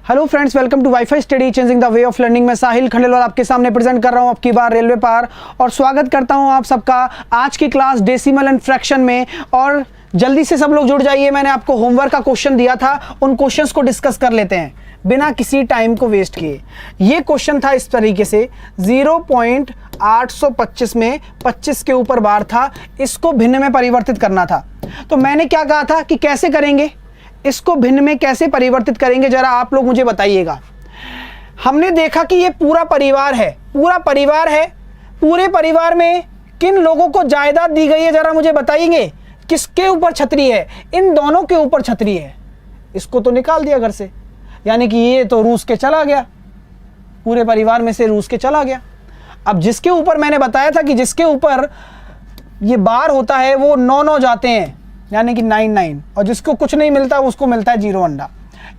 Hello friends, welcome to WiFi study changing the way of learning. मैं साहिल खंडेलवाल आपके सामने present कर रहा हूं आपकी बार रेलवे पार, और स्वागत करता हूं आप सबका आज की क्लास डेसिमल एंड फ्रैक्शन में। और जल्दी से सब लोग जुड़ जाइए, मैंने आपको होमवर्क का क्वेश्चन दिया था, उन क्वेश्चंस को डिस्कस कर लेते हैं बिना किसी टाइम को वेस्ट किए। ये क्वेश्चन था इस तरीके से, 0.825 में 25 के ऊपर बार था, इसको भिन्न में परिवर्तित करना था। तो मैंने क्या कहा था कि कैसे करेंगे इसको, भिन्न में कैसे परिवर्तित करेंगे, जरा आप लोग मुझे बताइएगा। हमने देखा कि ये पूरा परिवार है, पूरे परिवार में किन लोगों को जायदाद दी गई है, जरा मुझे बताइएंगे। किसके ऊपर छतरी है? इन दोनों के ऊपर छतरी है। इसको तो निकाल दिया घर से, यानी कि ये तो रूस के चला गया, पूरे परिवार में से रूस के चला गया। अब जिसके ऊपर मैंने बताया था कि जिसके ऊपर ये बार होता है वो 9 जाते हैं, यानी कि 9, और जिसको कुछ नहीं मिलता उसको मिलता है 0 अंडा।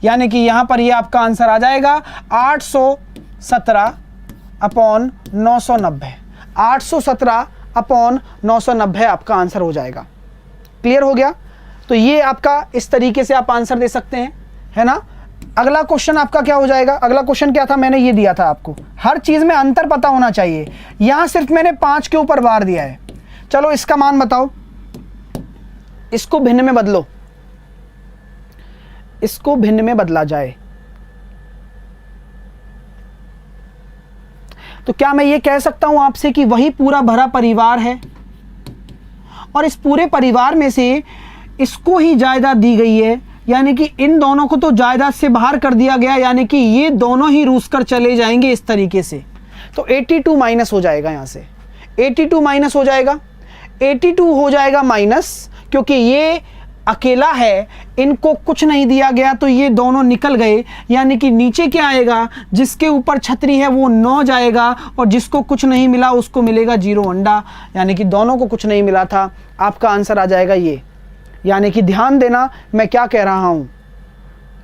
यानी कि यहां पर ये आपका आंसर आ जाएगा 817/990। 817/990 आपका आंसर हो जाएगा। क्लियर हो गया? तो ये आपका इस तरीके से आप आंसर दे सकते हैं, है ना। अगला क्वेश्चन आपका क्या हो जाएगा? अगला क्वेश्चन क्या था? मैंने ये दिया था आपको, हर चीज में अंतर पता होना चाहिए। यहां सिर्फ मैंने 5 के ऊपर बार दिया है। चलो इसका मान बताओ, इसको भिन्न में बदलो, इसको भिन्न में बदला जाए तो क्या मैं ये कह सकता हूं आपसे कि वही पूरा भरा परिवार है, और इस पूरे परिवार में से इसको ही जायदाद दी गई है, यानी कि इन दोनों को तो जायदाद से बाहर कर दिया गया, यानी कि ये दोनों ही रूस कर चले जाएंगे इस तरीके से। तो 82 माइनस हो जाएगा, यहां से 82 माइनस हो जाएगा, 82 हो जाएगा माइनस, क्योंकि ये अकेला है, इनको कुछ नहीं दिया गया तो ये दोनों निकल गए। यानी कि नीचे क्या आएगा? जिसके ऊपर छतरी है वो 9 जाएगा, और जिसको कुछ नहीं मिला उसको मिलेगा 0 अंडा, यानी कि दोनों को कुछ नहीं मिला था। आपका आंसर आ जाएगा ये। यानी कि ध्यान देना मैं क्या कह रहा हूं,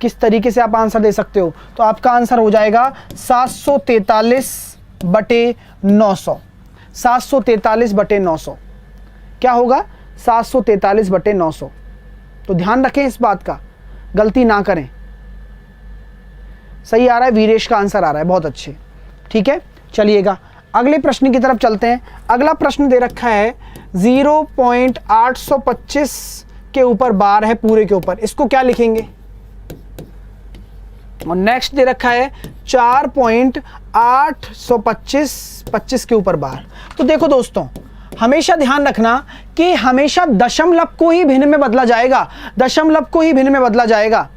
किस तरीके से आप आंसर दे सकते हो। तो आपका आंसर हो जाएगा 743/900। 743/900 क्या होगा? 743/900। तो ध्यान रखें इस बात का, गलती ना करें। सही आ रहा है, वीरेश का आंसर आ रहा है, बहुत अच्छे। ठीक है, चलिएगा अगले प्रश्न की तरफ चलते हैं। अगला प्रश्न दे रखा है 0.825 के ऊपर बार है पूरे के ऊपर, इसको क्या लिखेंगे? और नेक्स्ट दे रखा है 4.825 25 के ऊपर बार। तो देखो दोस्तों, हमेशा ध्यान रखना कि हमेशा दशमलव को ही भिन्न में बदला जाएगा, दशमलव को ही भिन्न में बदला जाएगा।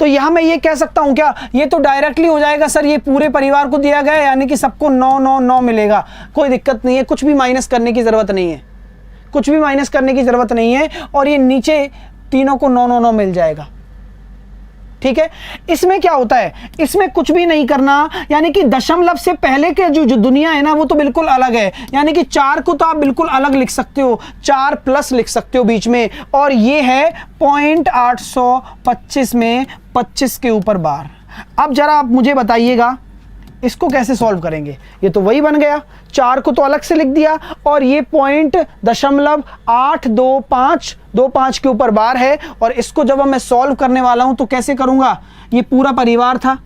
तो यहां मैं ये कह सकता हूं क्या? ये तो डायरेक्टली हो जाएगा सर, ये पूरे परिवार को दिया गया है, यानी कि सबको 9 9 9 मिलेगा, कोई दिक्कत नहीं है, कुछ भी माइनस करने की जरूरत नहीं है, कुछ भी माइनस करने की जरूरत नहीं है। और ये नीचे तीनों को 9 9 9 मिल जाएगा। ठीक है, इसमें क्या होता है? इसमें कुछ भी नहीं करना, यानी कि दशमलव से पहले के जो दुनिया है ना वो तो बिल्कुल अलग है। यानी कि 4 को तो आप बिल्कुल अलग लिख सकते हो, 4 प्लस लिख सकते हो बीच में, और ये है 0.825 में 25 के ऊपर बार। अब जरा आप मुझे बताइएगा इसको कैसे सॉल्व करेंगे। ये तो वही बन गया, 4 को तो अलग से लिख दिया, और ये 0.825 के ऊपर बार है। और इसको जब मैं सॉल्व करने वाला हूं तो कैसे करूंगा? ये पूरा परिवार था,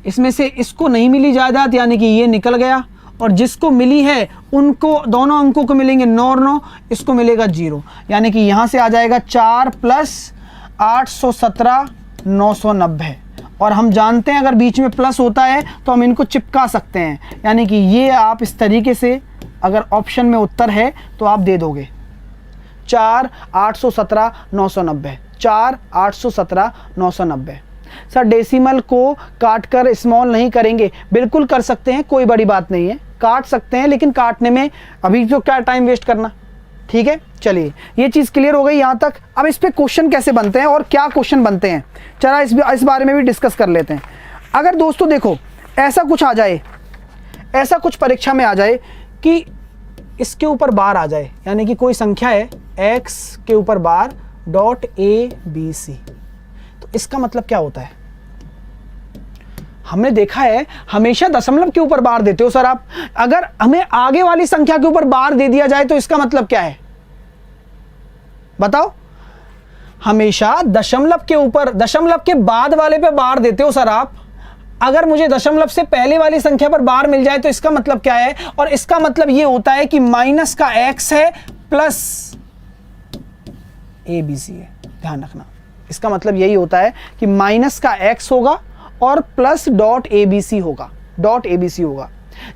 इसमें से इसको नहीं मिली जायदाद, यानी कि ये निकल गया, और जिसको मिली है उनको, दोनों अंकों को मिलेंगे 9 और 9, इसको मिलेगा 0। यानी कि यहां से आ जाएगा 4 + 817/990। और हम जानते हैं अगर बीच में प्लस होता है तो हम इनको चिपका सकते हैं, यानी कि ये आप इस तरीके से, अगर ऑप्शन में उत्तर है तो आप दे दोगे 4/817/990, 4/817/990। सर डेसिमल को काटकर स्मॉल नहीं करेंगे? बिल्कुल कर सकते हैं, कोई बड़ी बात नहीं है, काट सकते हैं, लेकिन काटने में अभी तो क्या टाइम वेस्ट करना। ठीक है, चलिए ये चीज़ क्लियर हो गई यहाँ तक। अब इस पे क्वेश्चन कैसे बनते हैं और क्या क्वेश्चन बनते हैं, चला इस बारे में भी डिस्कस कर लेते हैं। अगर दोस्तों देखो ऐसा कुछ आ जाए, ऐसा कुछ परीक्षा में आ जाए कि इसके ऊपर बार आ जाए, यानी कि कोई संख्या है x के ऊपर बार .abc, तो इसका मतलब क्या होता है? हमने देखा है हमेशा दशमलव के ऊपर बार देते हो सर आप, अगर हमें आगे वाली संख्या के ऊपर बार दे दिया जाए तो इसका मतलब क्या है बताओ? हमेशा दशमलव के ऊपर, दशमलव के बाद वाले पे बार देते हो सर आप। अगर मुझे दशमलव से पहले वाली संख्या पर बार मिल जाए तो इसका मतलब क्या है, और इसका मतलब ये होता है कि माइनस का x है प्लस ABC है। ध्यान रखना, इसका मतलब यही होता है कि माइनस का x होगा और प्लस डॉट ABC होगा, डॉट ABC होगा।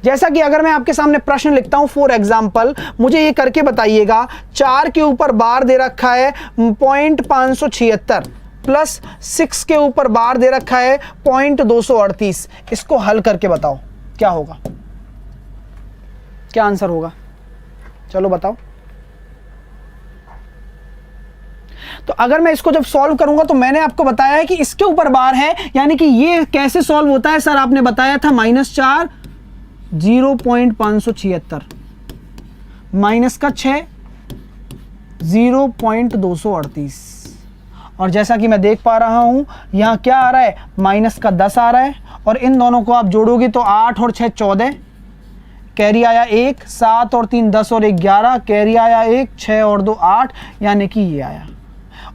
जैसा कि अगर मैं आपके सामने प्रश्न लिखता हूं फॉर एग्जाम्पल, मुझे ये करके बताइएगा, 4 के ऊपर बार दे रखा है 0.576 प्लस 6 के ऊपर बार दे रखा है 0.238, इसको हल करके बताओ क्या होगा, क्या आंसर होगा, चलो बताओ। तो अगर मैं इसको जब सॉल्व करूंगा तो मैंने आपको बताया है कि इसके ऊपर बार है, यानी कि ये कैसे सॉल्व होता है सर, आपने बताया था -4 0.576 माइनस का 6 0.238, और जैसा कि मैं देख पा रहा हूं यहां क्या आ रहा है, माइनस का 10 आ रहा है, और इन दोनों को आप जोड़ोगे तो 8 और 6 14, कैरी आया 1, 7 और 3 10 और 1 11, कैरी आया 1, 6 और 2 8, यानी कि ये आया।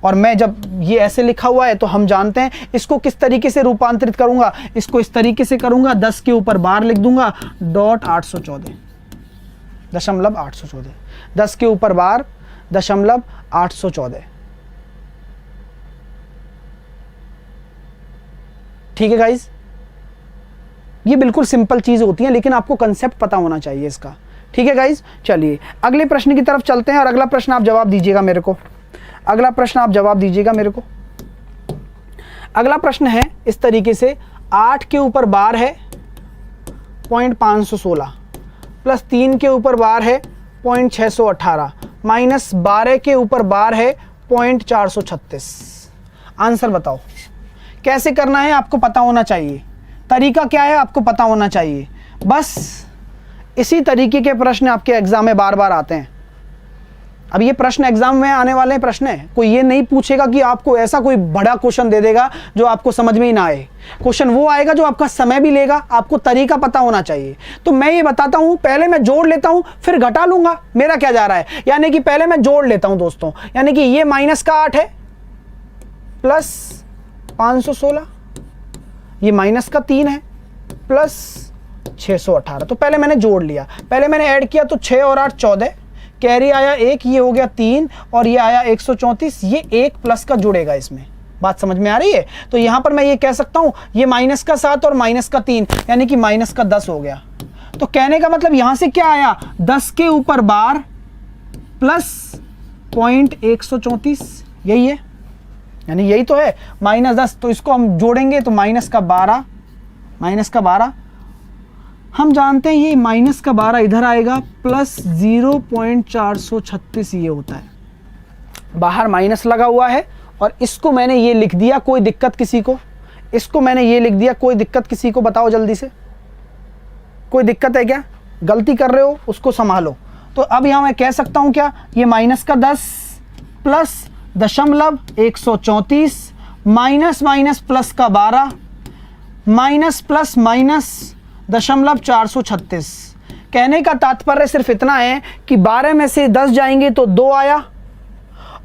और मैं जब ये ऐसे लिखा हुआ है तो हम जानते हैं इसको किस तरीके से रूपांतरित करूंगा, इसको इस तरीके से करूंगा, 10 के ऊपर बार लिख दूंगा डॉट 814, दशमलव 814, 10 के ऊपर बार दशमलव 814। ठीक है गाइज, ये बिल्कुल सिंपल चीज होती है, लेकिन आपको कंसेप्ट पता होना चाहिए इसका। ठीक है गाइज, चलिए अगले प्रश्न की तरफ चलते हैं, और अगला प्रश्न आप जवाब दीजिएगा मेरे को, अगला प्रश्न आप जवाब दीजिएगा मेरे को। अगला प्रश्न है इस तरीके से, 8 के ऊपर बार है 0.516 प्लस 3 के ऊपर बार है 0.618 माइनस 12 के ऊपर बार है 0.436। आंसर बताओ कैसे करना है, आपको पता होना चाहिए, तरीका क्या है आपको पता होना चाहिए। बस इसी तरीके के प्रश्न आपके एग्जाम में बार बार आते हैं। अब ये प्रश्न एग्जाम में आने वाले प्रश्न है, कोई ये नहीं पूछेगा कि आपको ऐसा कोई बड़ा क्वेश्चन दे देगा जो आपको समझ में ही ना आए। क्वेश्चन वो आएगा जो आपका समय भी लेगा, आपको तरीका पता होना चाहिए। तो मैं ये बताता हूं, पहले मैं जोड़ लेता हूं फिर घटा लूंगा, मेरा क्या जा रहा है, यानी कि पहले मैं जोड़ लेता हूं दोस्तों, यानी कि ये माइनस का 8 है प्लस 516, ये माइनस का 3 है प्लस 618। तो पहले मैंने जोड़ लिया, पहले मैंने ऐड किया तो 6 और 8 14, कैरी आया 1, ये हो गया 3 और ये आया 134, ये 1 प्लस का जुड़ेगा इसमें। बात समझ में आ रही है? तो यहां पर मैं ये कह सकता हूं ये माइनस का 7 और माइनस का 3 यानी कि माइनस का 10 हो गया। तो कहने का मतलब यहां से क्या आया, 10 के ऊपर बार प्लस 0.134, यही है, यानी यही तो है -10। तो इसको हम जोड़ेंगे तो माइनस का 12, माइनस का 12, हम जानते हैं ये माइनस का 12 इधर आएगा प्लस 0.436 ये होता है, बाहर माइनस लगा हुआ है, और इसको मैंने ये लिख दिया, कोई दिक्कत किसी को, इसको मैंने ये लिख दिया, कोई दिक्कत किसी को, बताओ जल्दी से, कोई दिक्कत है क्या, गलती कर रहे हो उसको संभालो। तो अब यहाँ मैं कह सकता हूँ क्या, ये माइनस का 10 प्लस दशमलव 134 माइनस माइनस प्लस का 12 माइनस प्लस माइनस दशमलव 436। कहने का तात्पर्य सिर्फ इतना है कि 12 में से 10 जाएंगे तो 2 आया,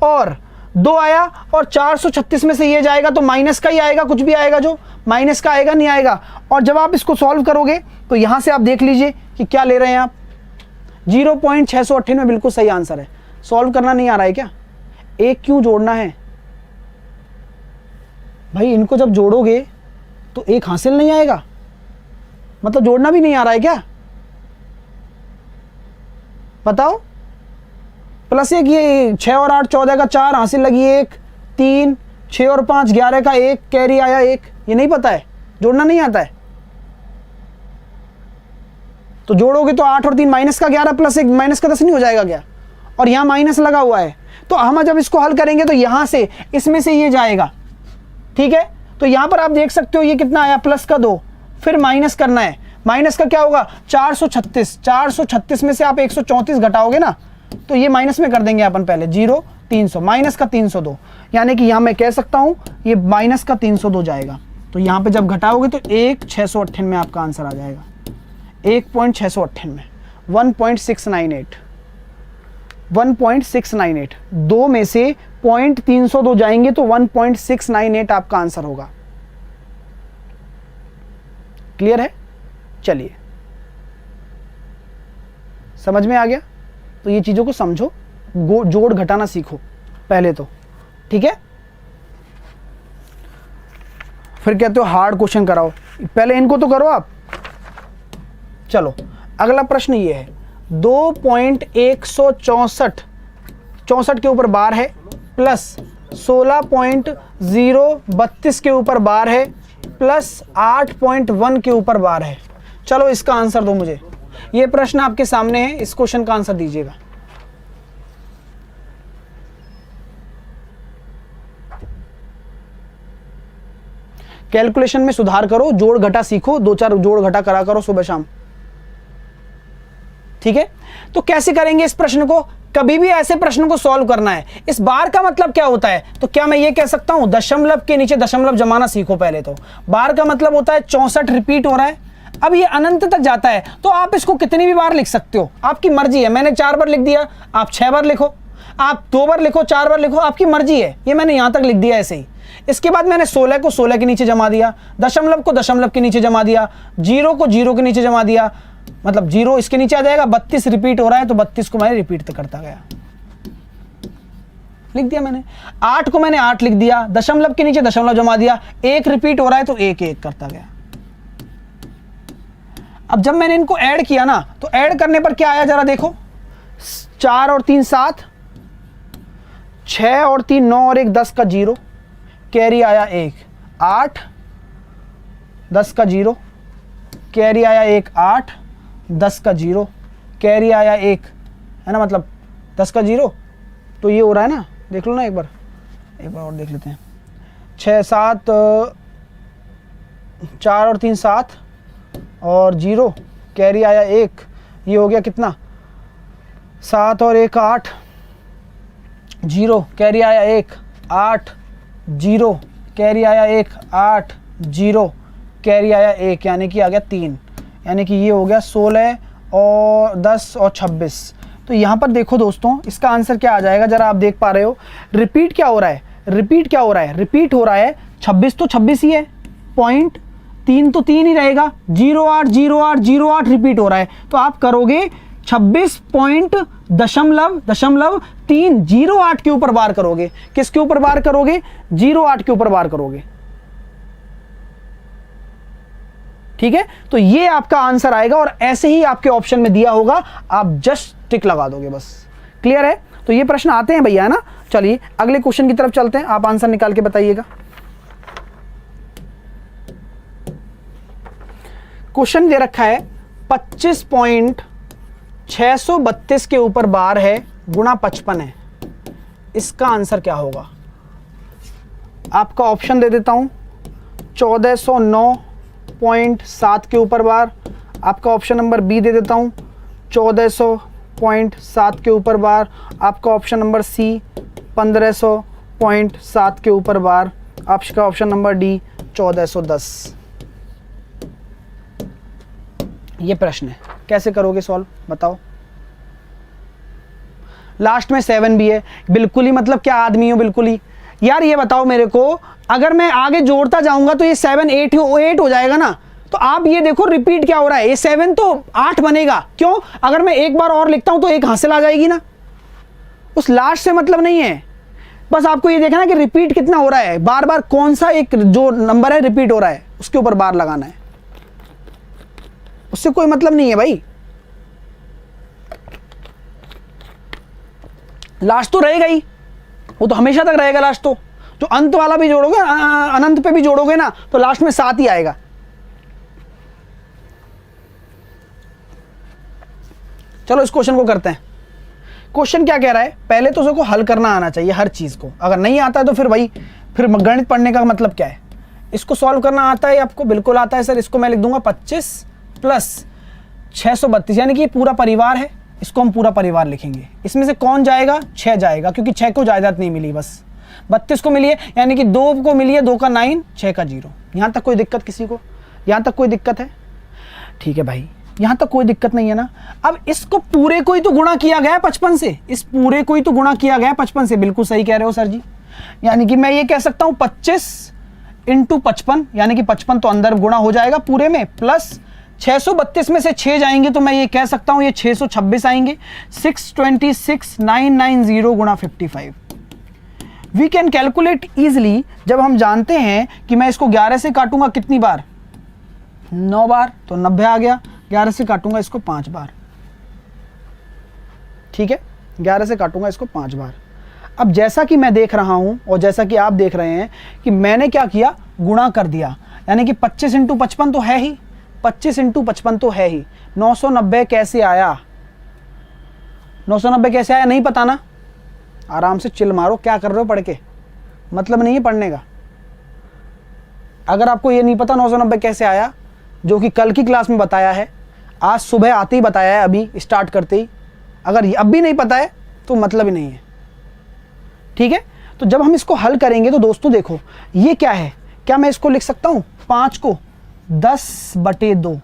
और 2 आया, और 436 में से ये जाएगा तो माइनस का ही आएगा, कुछ भी आएगा जो माइनस का आएगा, नहीं आएगा। और जब आप इसको सॉल्व करोगे तो यहां से आप देख लीजिए कि क्या ले रहे हैं आप, 0.698 बिल्कुल सही आंसर है। सॉल्व करना नहीं आ रहा है क्या, एक क्यों जोड़ना है भाई, इनको जब जोड़ोगे तो एक हासिल नहीं आएगा, मतलब जोड़ना भी नहीं आ रहा है क्या, बताओ। प्लस 1, ये 6 और 8 14 का 4 हासिल लगी 1 3, 6 और 5 11 का 1 कैरी आया 1, ये नहीं पता है, जोड़ना नहीं आता है। तो जोड़ोगे तो 8 और 3 माइनस का 11 प्लस 1 माइनस का 10 नहीं हो जाएगा क्या, और यहां माइनस लगा हुआ है। तो हम जब इसको हल करेंगे तो यहां से इसमें से ये जाएगा, ठीक है। तो यहां पर आप देख सकते हो ये कितना आया, प्लस का 2, फिर माइनस करना है, माइनस का क्या होगा 436, 436 में से आप 134 घटाओगे ना तो ये माइनस में कर देंगे अपन पहले, 0 300 माइनस का 302, यानी कि यहां मैं कह सकता हूं ये माइनस का 302 जाएगा। तो यहां पे जब घटाओगे तो 1,698 में आपका आंसर आ जाएगा, 1.698, 1.698। 1.698, दो में से 0.302 जाएंगे तो 1.698 आपका आंसर होगा। क्लियर है? चलिए, समझ में आ गया? तो ये चीजों को समझो, जोड़ घटाना सीखो पहले तो, ठीक है? फिर कहते हो हार्ड क्वेश्चन कराओ, पहले इनको तो करो आप। चलो अगला प्रश्न ये है, 2.164 के ऊपर बार है प्लस 16.032 के ऊपर बार है प्लस 8.1 के ऊपर बार है। चलो इसका आंसर दो मुझे। ये प्रश्न आपके सामने है, इस क्वेश्चन का आंसर दीजिएगा। कैलकुलेशन में सुधार करो, जोड़ घटा सीखो, 2-4 जोड़ घटा करा करो सुबह शाम, ठीक है? तो कैसे करेंगे इस प्रश्न को? कभी भी ऐसे प्रश्न को सॉल्व करना है, इस बार का मतलब क्या होता है? तो क्या मैं ये कह सकता हूं दशमलव के नीचे दशमलव जमाना सीखो पहले तो। बार का मतलब होता है 64 रिपीट हो रहा है। अब ये अनंत तक जाता है तो आप इसको कितनी भी बार लिख सकते हो, आपकी मर्जी है। मैंने 4 बार लिख दिया, आप 6 बार लिखो, आप 2 बार लिखो, 4 बार लिखो, आपकी मर्जी है। ये मैंने यहां तक लिख दिया ऐसे ही। इसके बाद मैंने 16 को 16 के नीचे जमा दिया, दशमलव को दशमलव के नीचे जमा दिया, 0 को 0 के नीचे जमा दिया, मतलब 0 इसके नीचे आ जाएगा। 32 रिपीट हो रहा है तो 32 को मैंने रिपीट करता गया, लिख दिया मैंने। 8 को मैंने 8 लिख दिया, दशमलव के नीचे दशमलव जमा दिया, 1 रिपीट हो रहा है तो 1 1 करता गया। अब जब मैंने इनको ऐड किया ना, तो ऐड करने पर क्या आया जरा देखो, 4 और 3 7, 6 और 3 9 और 1 10 का 0, कैरी आया 1, 8 10 का 0, कैरी आया 1, 8 10 का 0, कैरी आया 1, है ना, मतलब 10 का 0। तो ये हो रहा है ना, देख लो ना एक बार और देख लेते हैं। 6 7 4 और 3 7 और 0, कैरी आया 1, ये हो गया कितना, 7 और 1 8, 0 कैरी आया 1, 8 0 कैरी आया 1, 8 0 कैरी आया 1, यानी कि आ गया 3, यानी कि ये हो गया 16 और 10 और 26। तो यहाँ पर देखो दोस्तों, इसका आंसर क्या आ जाएगा, जरा आप देख पा रहे हो रिपीट क्या हो रहा है, रिपीट क्या हो रहा है, रिपीट हो रहा है 26 तो 26 ही है, पॉइंट 3 तो 3 ही रहेगा, 08 08 08 रिपीट हो रहा है। तो आप करोगे 26.308 के ऊपर बार करोगे। किसके ऊपर बार करोगे? 08 के ऊपर बार करोगे, ठीक है? तो ये आपका आंसर आएगा और ऐसे ही आपके ऑप्शन में दिया होगा, आप जस्ट टिक लगा दोगे बस। क्लियर है? तो ये प्रश्न आते हैं भैया, है ना? चलिए अगले क्वेश्चन की तरफ चलते हैं, आप आंसर निकाल के बताइएगा। क्वेश्चन दे रखा है 25.632 के ऊपर बार है गुणा 55 है, इसका आंसर क्या होगा? आपका ऑप्शन दे देता हूं, 1409.7 के ऊपर बार, आपका ऑप्शन नंबर बी दे देता हूं 1400.7 के ऊपर बार, आपका ऑप्शन नंबर सी 1500.7 के ऊपर बार, आपका ऑप्शन नंबर डी 1410। ये प्रश्न है, कैसे करोगे सॉल्व बताओ? लास्ट में 7 भी है, बिल्कुल ही मतलब क्या आदमी हो बिल्कुल ही यार। ये बताओ मेरे को, अगर मैं आगे जोड़ता जाऊंगा तो ये 7 8 हो जाएगा ना। तो आप ये देखो रिपीट क्या हो रहा है, ये 7 तो 8 बनेगा, क्यों? अगर मैं एक बार और लिखता हूं तो एक हासिल आ जाएगी ना, उस लास्ट से मतलब नहीं है। बस आपको ये देखना है कि रिपीट कितना हो रहा है, बार बार कौन सा एक जो नंबर है रिपीट हो रहा है उसके ऊपर बार लगाना है, उससे कोई मतलब नहीं है भाई। लास्ट तो रहेगा ही, वो तो हमेशा तक रहेगा लास्ट। तो जो अंत वाला भी जोड़ोगे, अनंत पे भी जोड़ोगे ना, तो लास्ट में 7 ही आएगा। चलो इस क्वेश्चन को करते हैं। क्वेश्चन क्या कह रहा है, पहले तो उसको हल करना आना चाहिए हर चीज को। अगर नहीं आता है तो फिर भाई फिर गणित पढ़ने का मतलब क्या है? इसको सॉल्व करना आता है आपको? बिल्कुल आता है सर। इसको मैं लिख दूंगा 25 प्लस 632, यानी कि पूरा परिवार है, इसको हम पूरा परिवार लिखेंगे। इसमें से कौन जाएगा? 6 जाएगा, क्योंकि 6 को जायदाद नहीं मिली, बस 32 को मिली है, यानी कि 2 को मिली है, 2 का 9, 6 का 0। यहां तक कोई दिक्कत किसी को? यहां तक कोई दिक्कत है? ठीक है भाई, यहां तक कोई दिक्कत नहीं है ना। अब इसको पूरे को ही तो गुणा किया गया है 55 से, इस पूरे को ही तो गुणा किया गया है 55 से। बिल्कुल सही कह रहे हो सर जी। यानी कि मैं ये कह सकता हूं 25 इंटू 55, यानी कि 55 तो अंदर गुणा हो जाएगा पूरे में, प्लस 632 में से 6 जाएंगे तो मैं ये कह सकता हूं ये 626 आएंगे। 626,990 गुणा 55 वी कैन कैलकुलेट इजिली। जब हम जानते हैं कि मैं इसको 11 से काटूंगा कितनी बार, 9 बार, तो 90 आ गया। 11 से काटूंगा इसको 5 बार, ठीक है, 11 से काटूंगा इसको 5 बार। अब जैसा कि मैं देख रहा हूं और जैसा कि आप देख रहे हैं कि मैंने क्या किया, गुणा कर दिया, यानी कि 25 इंटू 55 तो है ही, 25 इंटू 55 तो है ही। 990 कैसे आया, 990 कैसे आया नहीं पता ना, आराम से चिल मारो, क्या कर रहे हो पढ़ के, मतलब नहीं है पढ़ने का। अगर आपको ये नहीं पता 990 कैसे आया, जो कि कल की क्लास में बताया है, आज सुबह आते ही बताया है, अभी स्टार्ट करते ही, अगर अब भी नहीं पता है तो मतलब ही नहीं है, ठीक है। तो जब हम इसको हल करेंगे तो दोस्तों देखो ये क्या है, क्या मैं इसको लिख सकता हूं 5 को 10/2,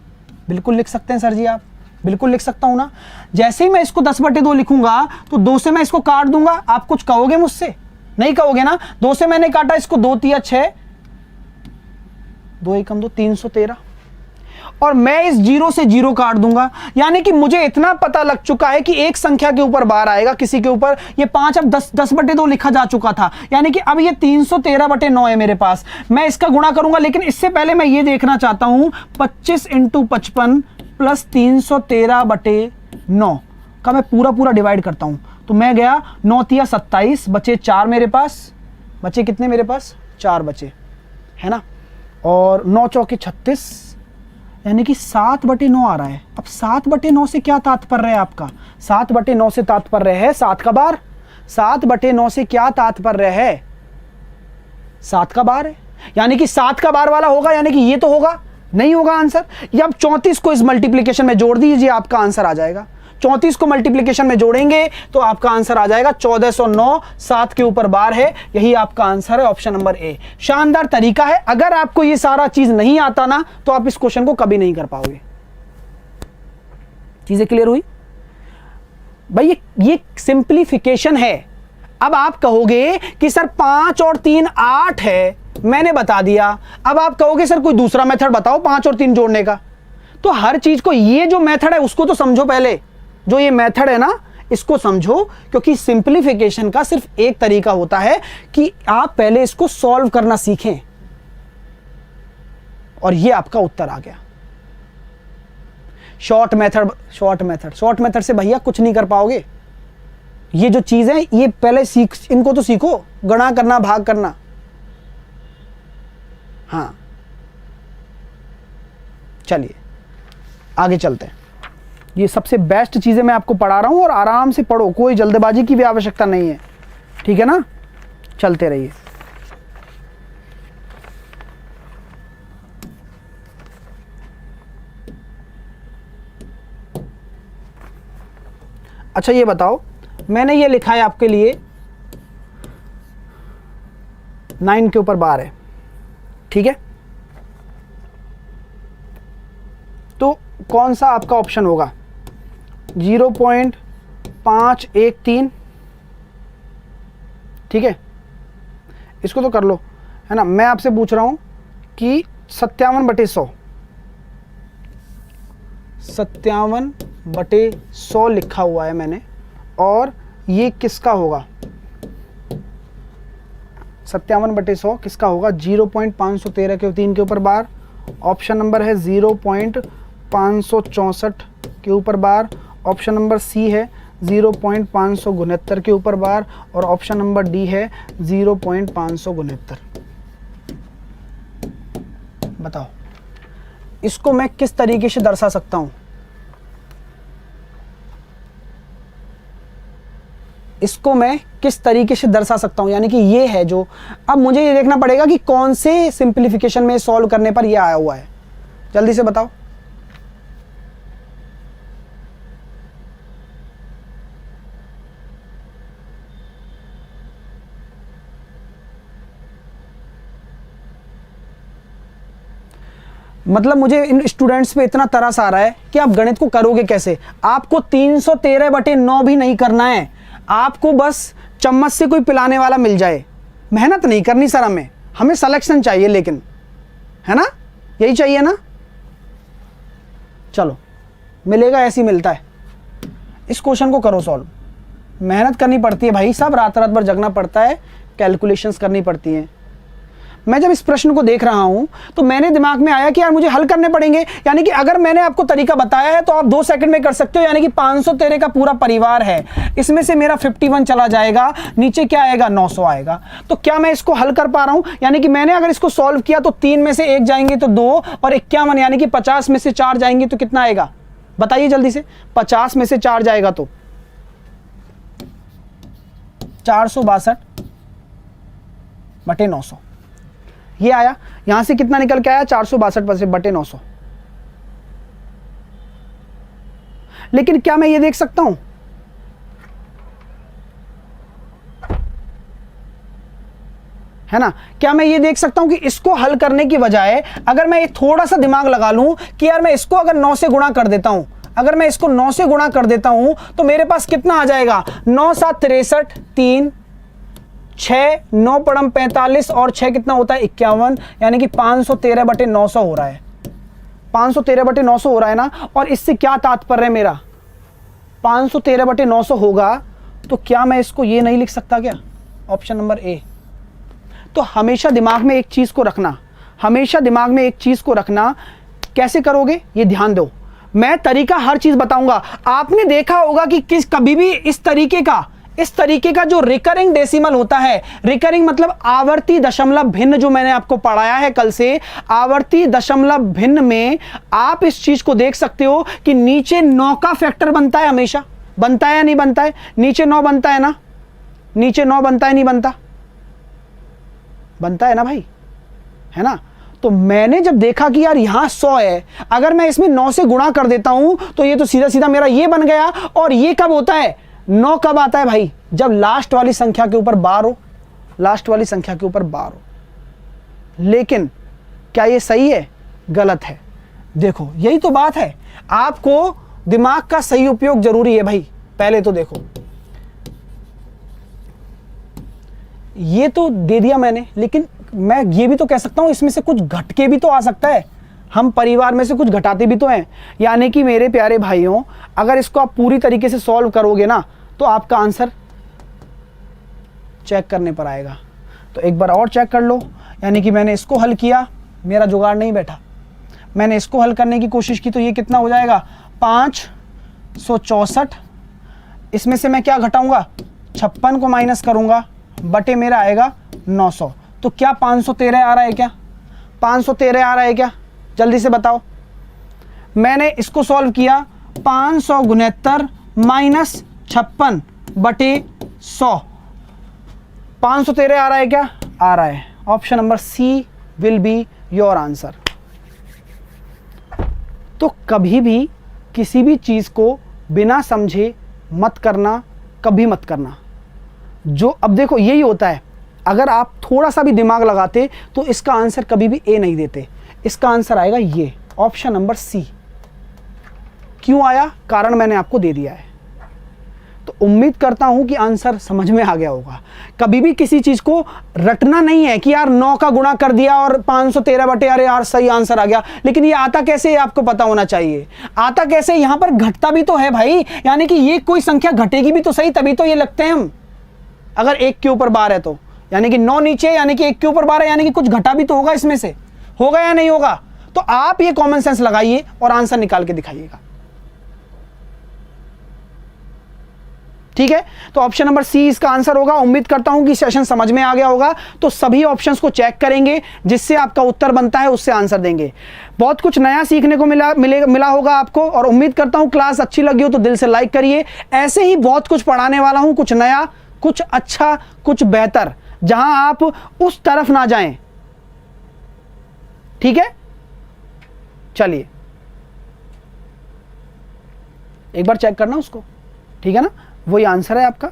बिल्कुल लिख सकते हैं सर जी आप, बिल्कुल लिख सकता हूं ना। जैसे ही मैं इसको 10/2 लिखूंगा तो 2 से मैं इसको काट दूंगा। आप कुछ कहोगे मुझसे, नहीं कहोगे ना। 2 से मैंने काटा, इसको 2 तिया 6, 2 एकम 2, 313, और मैं इस 0 से 0 काट दूंगा। यानी कि मुझे इतना पता लग चुका है कि एक संख्या के ऊपर बार आएगा, किसी के ऊपर। ये 5 अब 10/2 लिखा जा चुका था, यानी कि अब ये 313/9 है मेरे पास। मैं इसका गुणा करूंगा, लेकिन इससे पहले मैं ये देखना चाहता हूं 25 इंटू 55 प्लस 313/9 का मैं पूरा डिवाइड करता हूं। तो मैं गया 9 तिया 27, बचे 4 मेरे पास, बचे कितने मेरे पास, 4 बचे, है ना। और 9 चौके 36, यानी कि 7/9 आ रहा है। अब 7/9 से क्या तात्पर्य है आपका, 7/9 से तात्पर्य है 7 का बार। 7/9 से क्या तात्पर्य है, 7 का बार है, यानी कि 7 का बार वाला होगा, यानी कि ये तो होगा, नहीं होगा आंसर। या अब 34 को इस मल्टीप्लिकेशन में जोड़ दीजिए, आपका आंसर आ जाएगा। 34 को मल्टीप्लिकेशन में जोड़ेंगे तो आपका आंसर आ जाएगा 1409, 7 के ऊपर बार है, यही आपका आंसर है, ऑप्शन नंबर ए। शानदार तरीका है। अगर आपको ये सारा चीज नहीं आता ना तो आप इस क्वेश्चन को कभी नहीं कर पाओगे। चीजें क्लियर हुई भाई, ये सिंप्लीफिकेशन है। अब आप कहोगे कि सर 5 और 3 8 है, मैंने बता दिया। अब आप कहोगे सर कोई दूसरा मेथड बताओ 5 और 3 जोड़ने का। तो हर चीज को, ये जो मेथड है उसको तो समझो पहले, जो ये मेथड है ना इसको समझो, क्योंकि सिंप्लीफिकेशन का सिर्फ एक तरीका होता है कि आप पहले इसको सॉल्व करना सीखें। और ये आपका उत्तर आ गया। शॉर्ट मेथड से भैया कुछ नहीं कर पाओगे। ये जो चीज है ये पहले इनको तो सीखो, गणा करना, भाग करना। हाँ चलिए आगे चलते हैं। ये सबसे बेस्ट चीजें मैं आपको पढ़ा रहा हूं, और आराम से पढ़ो, कोई जल्दबाजी की भी आवश्यकता नहीं है, ठीक है ना। चलते रहिए। अच्छा ये बताओ, मैंने ये लिखा है आपके लिए 9 के ऊपर बार है, ठीक है। तो कौन सा आपका ऑप्शन होगा, 0.513, ठीक है। इसको तो कर लो, है ना। मैं आपसे पूछ रहा हूं कि 57/100, 57/100 लिखा हुआ है मैंने, और ये किसका होगा, 57/100 किसका होगा, 0.513 के 3 के ऊपर बार। ऑप्शन नंबर है 0.564 के ऊपर बार। ऑप्शन नंबर सी है 0.569 के ऊपर बार, और ऑप्शन नंबर डी है 0.569। बताओ इसको मैं किस तरीके से दर्शा सकता हूं, इसको मैं किस तरीके से दर्शा सकता हूं, यानी कि ये है जो, अब मुझे ये देखना पड़ेगा कि कौन से सिंप्लीफिकेशन में सॉल्व करने पर ये आया हुआ है। जल्दी से बताओ। मतलब मुझे इन स्टूडेंट्स पे इतना तरस आ रहा है कि आप गणित को करोगे कैसे। आपको 313/9 भी नहीं करना है, आपको बस चम्मच से कोई पिलाने वाला मिल जाए। मेहनत नहीं करनी सर, हमें सिलेक्शन चाहिए, लेकिन है ना, यही चाहिए ना। चलो मिलेगा, ऐसे ही मिलता है। इस क्वेश्चन को करो सॉल्व। मेहनत करनी पड़ती है भाई, सब रात रात भर जगना पड़ता है, कैलकुलेशंस करनी पड़ती हैं। मैं जब इस प्रश्न को देख रहा हूं तो मैंने दिमाग में आया कि यार मुझे हल करने पड़ेंगे। यानी कि अगर मैंने आपको तरीका बताया है तो आप 2 सेकंड में कर सकते हो। यानी कि 513 का पूरा परिवार है, इसमें से मेरा 51 चला जाएगा, नीचे क्या आएगा, 900 आएगा। तो क्या मैं इसको हल कर पा रहा हूं? यानी कि मैंने अगर इसको सॉल्व किया तो 3 में से 1 जाएंगे तो 2, और 51 यानी कि 50 में से 4 जाएंगे तो कितना आएगा, बताइए जल्दी से। 50 में से 4 जाएगा तो 462/900 ये आया। यहां से कितना निकल के आया, 462/900। लेकिन क्या मैं ये देख सकता हूं, है ना, क्या मैं ये देख सकता हूं कि इसको हल करने की बजाय अगर मैं थोड़ा सा दिमाग लगा लूं कि यार मैं इसको अगर 9 से गुणा कर देता हूं, अगर मैं इसको 9 से गुणा कर देता हूं तो मेरे पास कितना आ जाएगा, 9 7 63, 3 6 9 पड़म 45 और 6 कितना होता है, 51। यानी कि 513/900 हो रहा है, 513/900 हो रहा है ना। और इससे क्या तात्पर्य है मेरा, 513/900 होगा तो क्या मैं इसको ये नहीं लिख सकता क्या, ऑप्शन नंबर ए। तो हमेशा दिमाग में एक चीज को रखना, हमेशा दिमाग में एक चीज को रखना। कैसे करोगे ये ध्यान दो, मैं तरीका हर चीज बताऊंगा। आपने देखा होगा कि कभी भी इस तरीके का जो रिकरिंग डेसिमल होता है, रिकरिंग मतलब आवर्ती दशमलव भिन्न, जो मैंने आपको पढ़ाया है कल से, आवर्ती दशमलव भिन्न में आप इस चीज को देख सकते हो कि नीचे 9 का फैक्टर बनता है, हमेशा बनता है या नहीं बनता है, नीचे 9 बनता है ना, नीचे 9 बनता है नहीं बनता, बनता है ना भाई, है ना। तो मैंने जब देखा कि यार यहां 100 है, अगर मैं इसमें 9 से गुणा कर देता हूं तो ये तो सीधा सीधा मेरा ये बन गया। और ये कब होता है, 9 कब आता है भाई, जब लास्ट वाली संख्या के ऊपर बार हो, लास्ट वाली संख्या के ऊपर बार हो। लेकिन क्या ये सही है, गलत है। देखो यही तो बात है, आपको दिमाग का सही उपयोग जरूरी है भाई। पहले तो देखो ये तो दे दिया मैंने, लेकिन मैं ये भी तो कह सकता हूं इसमें से कुछ घट के भी तो आ सकता है, हम परिवार में से कुछ घटाते भी तो हैं। यानी कि मेरे प्यारे भाइयों, अगर इसको आप पूरी तरीके से सॉल्व करोगे ना तो आपका आंसर चेक करने पर आएगा। तो एक बार और चेक कर लो। यानी कि मैंने इसको हल किया, मेरा जुगाड़ नहीं बैठा, मैंने इसको हल करने की कोशिश की तो ये कितना हो जाएगा, 564। इसमें से मैं क्या घटाऊंगा, 56 को माइनस करूंगा, बटे मेरा आएगा 900। तो क्या 513 आ रहा है क्या, 513 आ रहा है क्या, जल्दी से बताओ। मैंने इसको सॉल्व किया, 569 माइनस 56 बटे 100, 513 आ रहा है क्या, आ रहा है। Option number C will be your answer. तो कभी भी किसी भी चीज को बिना समझे मत करना, कभी मत करना। जो अब देखो यही होता है, अगर आप थोड़ा सा भी दिमाग लगाते तो इसका आंसर कभी भी ए नहीं देते, इसका आंसर आएगा ये, ऑप्शन नंबर सी। क्यों आया, कारण मैंने आपको दे दिया है। तो उम्मीद करता हूं कि आंसर समझ में आ गया होगा। कभी भी किसी चीज को रटना नहीं है कि यार 9 का गुणा कर दिया और 513 बटे, अरे यार सही आंसर आ गया। लेकिन ये आता कैसे है आपको पता होना चाहिए, आता कैसे, यहां पर घटता भी तो है भाई। यानी कि ये कोई संख्या घटेगी भी तो सही, तभी तो ये लगते हैं हम। अगर 1 के ऊपर बार है तो यानी कि 9 नीचे, यानी कि 1 के ऊपर बार है, यानी कि कुछ घटा भी तो होगा इसमें से, होगा या नहीं होगा। तो आप ये कॉमन सेंस लगाइए और आंसर निकाल के दिखाइएगा, ठीक है। तो ऑप्शन नंबर सी इसका आंसर होगा। उम्मीद करता हूं कि सेशन समझ में आ गया होगा। तो सभी ऑप्शंस को चेक करेंगे, जिससे आपका उत्तर बनता है उससे आंसर देंगे। बहुत कुछ नया सीखने को मिला होगा आपको, और उम्मीद करता हूं क्लास अच्छी लगी हो तो दिल से लाइक करिए। ऐसे ही बहुत कुछ पढ़ाने वाला हूं, कुछ नया, कुछ अच्छा, कुछ बेहतर, जहां आप उस तरफ ना जाएं, ठीक है। चलिए एक बार चेक करना उसको, ठीक है ना। वही आंसर है आपका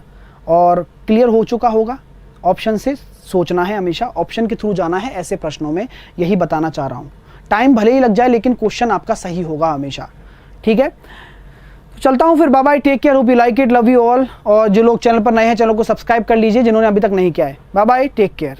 और क्लियर हो चुका होगा। ऑप्शन से सोचना है, हमेशा ऑप्शन के थ्रू जाना है ऐसे प्रश्नों में, यही बताना चाह रहा हूं, टाइम भले ही लग जाए लेकिन क्वेश्चन आपका सही होगा हमेशा, ठीक है। तो चलता हूँ फिर, bye bye, take care, hope you like it, love you all. और जो लोग चैनल पर नए हैं चैनल को सब्सक्राइब कर लीजिए जिन्होंने अभी तक नहीं किया है। Bye bye, take care.